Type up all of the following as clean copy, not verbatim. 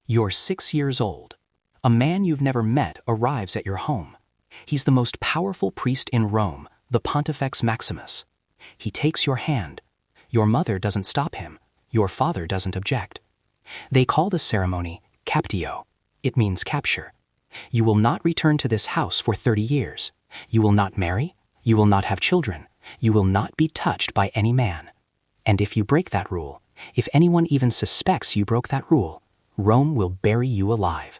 You're 6 years old. A man you've never met arrives at your home. He's the most powerful priest in Rome, the Pontifex Maximus. He takes your hand. Your mother doesn't stop him. Your father doesn't object. They call the ceremony captio. It means capture. You will not return to this house for 30 years. You will not marry. You will not have children. You will not be touched by any man. And if you break that rule, if anyone even suspects you broke that rule, Rome will bury you alive.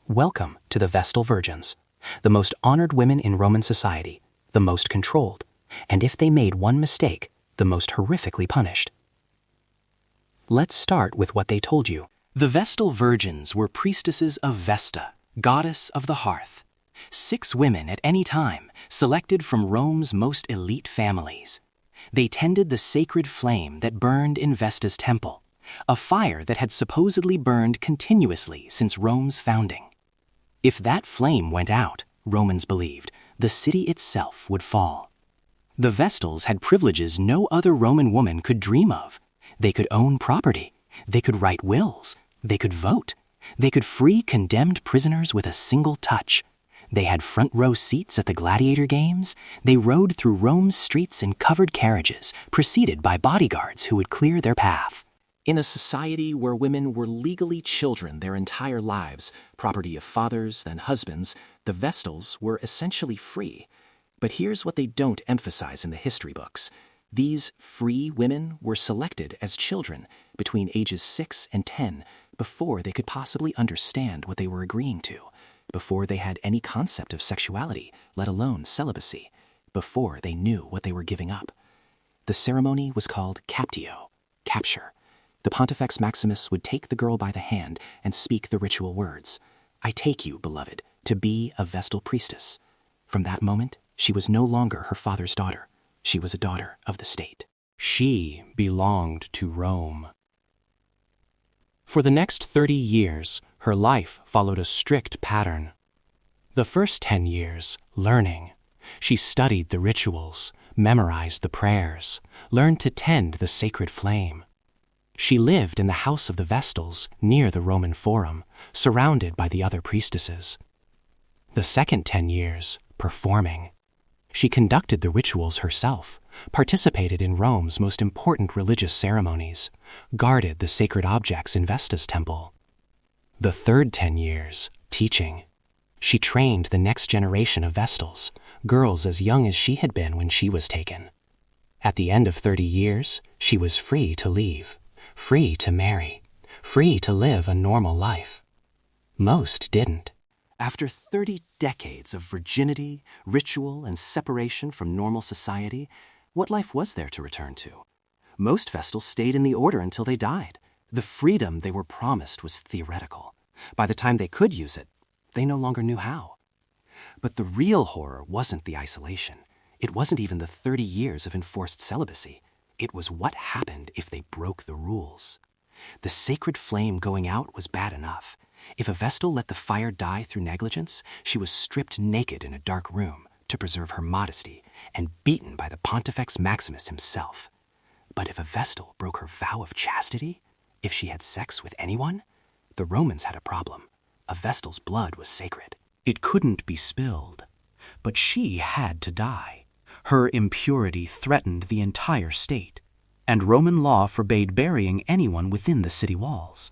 Welcome to the Vestal Virgins, the most honored women in Roman society, the most controlled, and if they made one mistake, the most horrifically punished. Let's start with what they told you. The Vestal Virgins were priestesses of Vesta, goddess of the hearth. 6 women at any time, selected from Rome's most elite families. They tended the sacred flame that burned in Vesta's temple, a fire that had supposedly burned continuously since Rome's founding. If that flame went out, Romans believed, the city itself would fall. The Vestals had privileges no other Roman woman could dream of. They could own property. They could write wills. They could vote. They could free condemned prisoners with a single touch. They had front-row seats at the gladiator games. They rode through Rome's streets in covered carriages, preceded by bodyguards who would clear their path. In a society where women were legally children their entire lives, property of fathers and husbands, the Vestals were essentially free. But here's what they don't emphasize in the history books. These free women were selected as children between ages 6 and 10 before they could possibly understand what they were agreeing to, before they had any concept of sexuality, let alone celibacy, before they knew what they were giving up. The ceremony was called captio, capture. The Pontifex Maximus would take the girl by the hand and speak the ritual words, "I take you, beloved, to be a Vestal priestess." From that moment, she was no longer her father's daughter. She was a daughter of the state. She belonged to Rome. For the next 30 years, her life followed a strict pattern. The first 10 years, learning. She studied the rituals, memorized the prayers, learned to tend the sacred flame. She lived in the house of the Vestals, near the Roman Forum, surrounded by the other priestesses. The second 10 years, performing. She conducted the rituals herself, participated in Rome's most important religious ceremonies, guarded the sacred objects in Vesta's temple. The third 10 years, teaching. She trained the next generation of Vestals, girls as young as she had been when she was taken. At the end of 30 years, she was free to leave, free to marry, free to live a normal life. Most didn't. After 30 decades of virginity, ritual, and separation from normal society, what life was there to return to? Most Vestals stayed in the order until they died. The freedom they were promised was theoretical. By the time they could use it, they no longer knew how. But the real horror wasn't the isolation. It wasn't even the 30 years of enforced celibacy. It was what happened if they broke the rules. The sacred flame going out was bad enough. If a Vestal let the fire die through negligence, she was stripped naked in a dark room to preserve her modesty and beaten by the Pontifex Maximus himself. But if a Vestal broke her vow of chastity, if she had sex with anyone, the Romans had a problem. A Vestal's blood was sacred. It couldn't be spilled. But she had to die. Her impurity threatened the entire state, and Roman law forbade burying anyone within the city walls.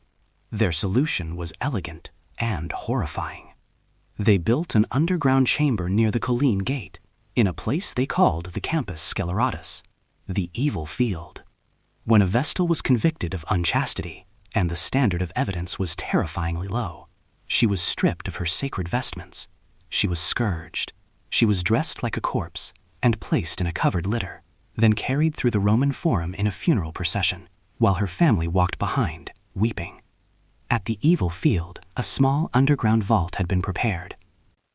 Their solution was elegant and horrifying. They built an underground chamber near the Colline Gate, in a place they called the Campus Sceleratus, the evil field. When a Vestal was convicted of unchastity, and the standard of evidence was terrifyingly low, she was stripped of her sacred vestments. She was scourged. She was dressed like a corpse and placed in a covered litter, then carried through the Roman Forum in a funeral procession, while her family walked behind, weeping. At the evil field, a small underground vault had been prepared.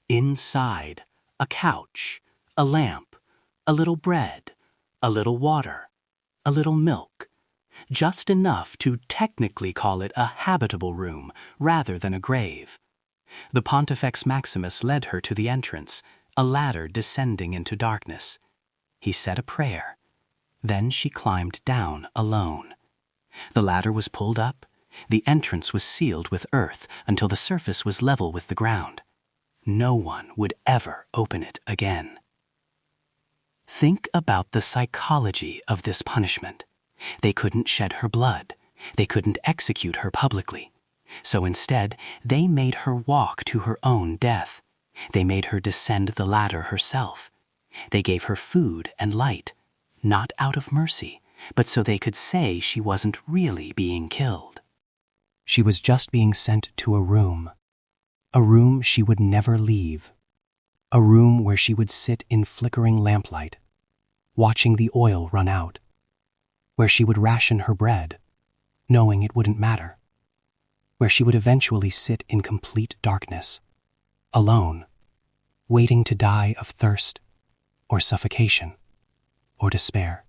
Inside, a couch, a lamp, a little bread, a little water, a little milk, just enough to technically call it a habitable room rather than a grave. The Pontifex Maximus led her to the entrance, a ladder descending into darkness. He said a prayer. Then she climbed down alone. The ladder was pulled up, The entrance was sealed with earth until the surface was level with the ground. No one would ever open it again. Think about the psychology of this punishment. They couldn't shed her blood. They couldn't execute her publicly. So instead, they made her walk to her own death. They made her descend the ladder herself. They gave her food and light, not out of mercy, but so they could say she wasn't really being killed. She was just being sent to a room she would never leave, a room where she would sit in flickering lamplight, watching the oil run out, where she would ration her bread, knowing it wouldn't matter, where she would eventually sit in complete darkness, alone, waiting to die of thirst or suffocation or despair.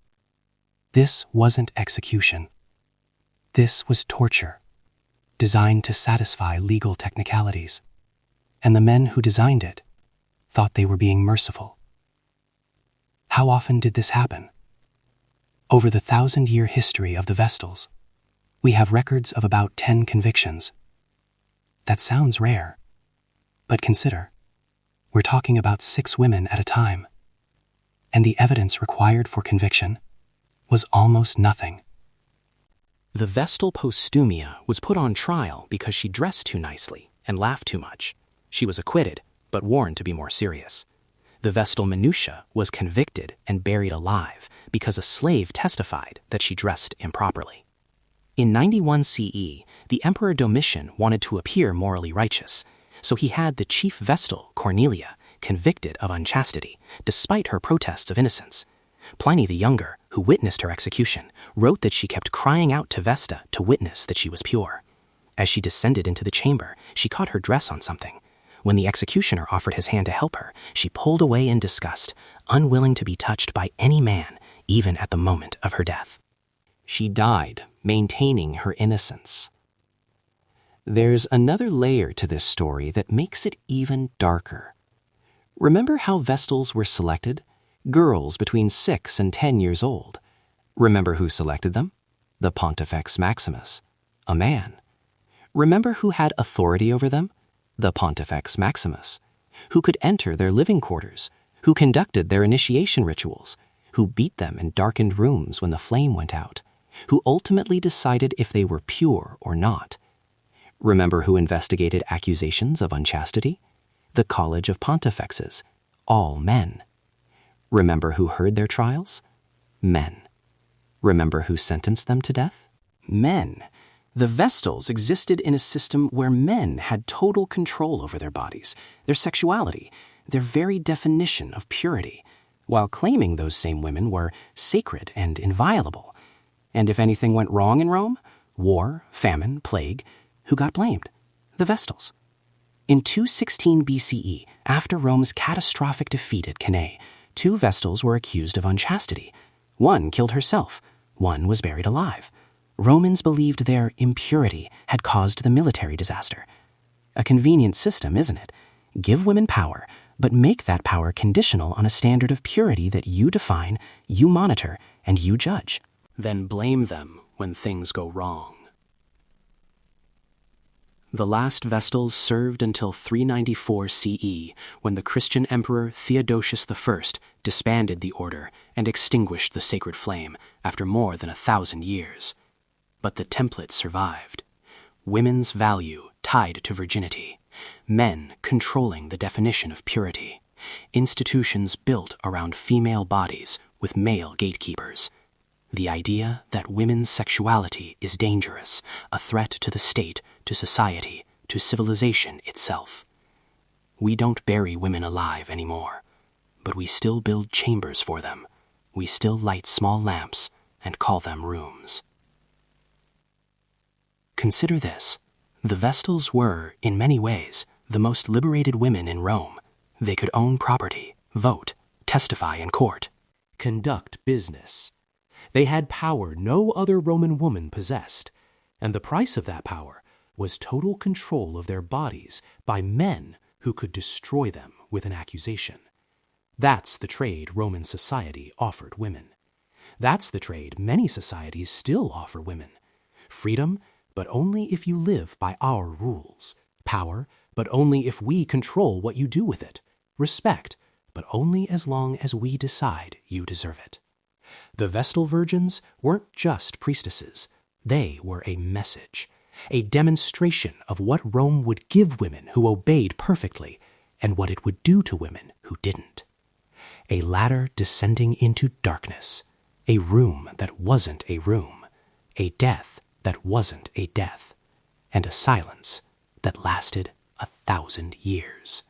This wasn't execution. This was torture, designed to satisfy legal technicalities, and the men who designed it thought they were being merciful. How often did this happen? Over the 1,000-year history of the Vestals, we have records of about 10 convictions. That sounds rare, but consider, we're talking about 6 women at a time, and the evidence required for conviction was almost nothing. The Vestal Postumia was put on trial because she dressed too nicely and laughed too much. She was acquitted, but warned to be more serious. The Vestal Minutia was convicted and buried alive because a slave testified that she dressed improperly. In 91 CE, the Emperor Domitian wanted to appear morally righteous, so he had the chief Vestal, Cornelia, convicted of unchastity, despite her protests of innocence. Pliny the Younger, who witnessed her execution, wrote that she kept crying out to Vesta to witness that she was pure. As she descended into the chamber, she caught her dress on something. When the executioner offered his hand to help her, she pulled away in disgust, unwilling to be touched by any man, even at the moment of her death. She died, maintaining her innocence. There's another layer to this story that makes it even darker. Remember how Vestals were selected? Girls between 6 and 10 years old. Remember who selected them? The Pontifex Maximus, a man. Remember who had authority over them? The Pontifex Maximus. Who could enter their living quarters? Who conducted their initiation rituals? Who beat them in darkened rooms when the flame went out? Who ultimately decided if they were pure or not? Remember who investigated accusations of unchastity? The College of Pontifexes, all men. Remember who heard their trials? Men. Remember who sentenced them to death? Men. The Vestals existed in a system where men had total control over their bodies, their sexuality, their very definition of purity, while claiming those same women were sacred and inviolable. And if anything went wrong in Rome, war, famine, plague, who got blamed? The Vestals. In 216 BCE, after Rome's catastrophic defeat at Cannae, 2 Vestals were accused of unchastity. One killed herself. One was buried alive. Romans believed their impurity had caused the military disaster. A convenient system, isn't it? Give women power, but make that power conditional on a standard of purity that you define, you monitor, and you judge. Then blame them when things go wrong. The last Vestals served until 394 CE, when the Christian Emperor Theodosius I disbanded the order and extinguished the sacred flame after more than 1,000 years. But the template survived. Women's value tied to virginity. Men controlling the definition of purity. Institutions built around female bodies with male gatekeepers. The idea that women's sexuality is dangerous, a threat to the state, to society, to civilization itself. We don't bury women alive anymore, but we still build chambers for them. We still light small lamps and call them rooms. Consider this. The Vestals were, in many ways, the most liberated women in Rome. They could own property, vote, testify in court, conduct business. They had power no other Roman woman possessed, and the price of that power was total control of their bodies by men who could destroy them with an accusation. That's the trade Roman society offered women. That's the trade many societies still offer women. Freedom, but only if you live by our rules. Power, but only if we control what you do with it. Respect, but only as long as we decide you deserve it. The Vestal Virgins weren't just priestesses. They were a message, a demonstration of what Rome would give women who obeyed perfectly and what it would do to women who didn't. A ladder descending into darkness, a room that wasn't a room, a death that wasn't a death, and a silence that lasted 1,000 years.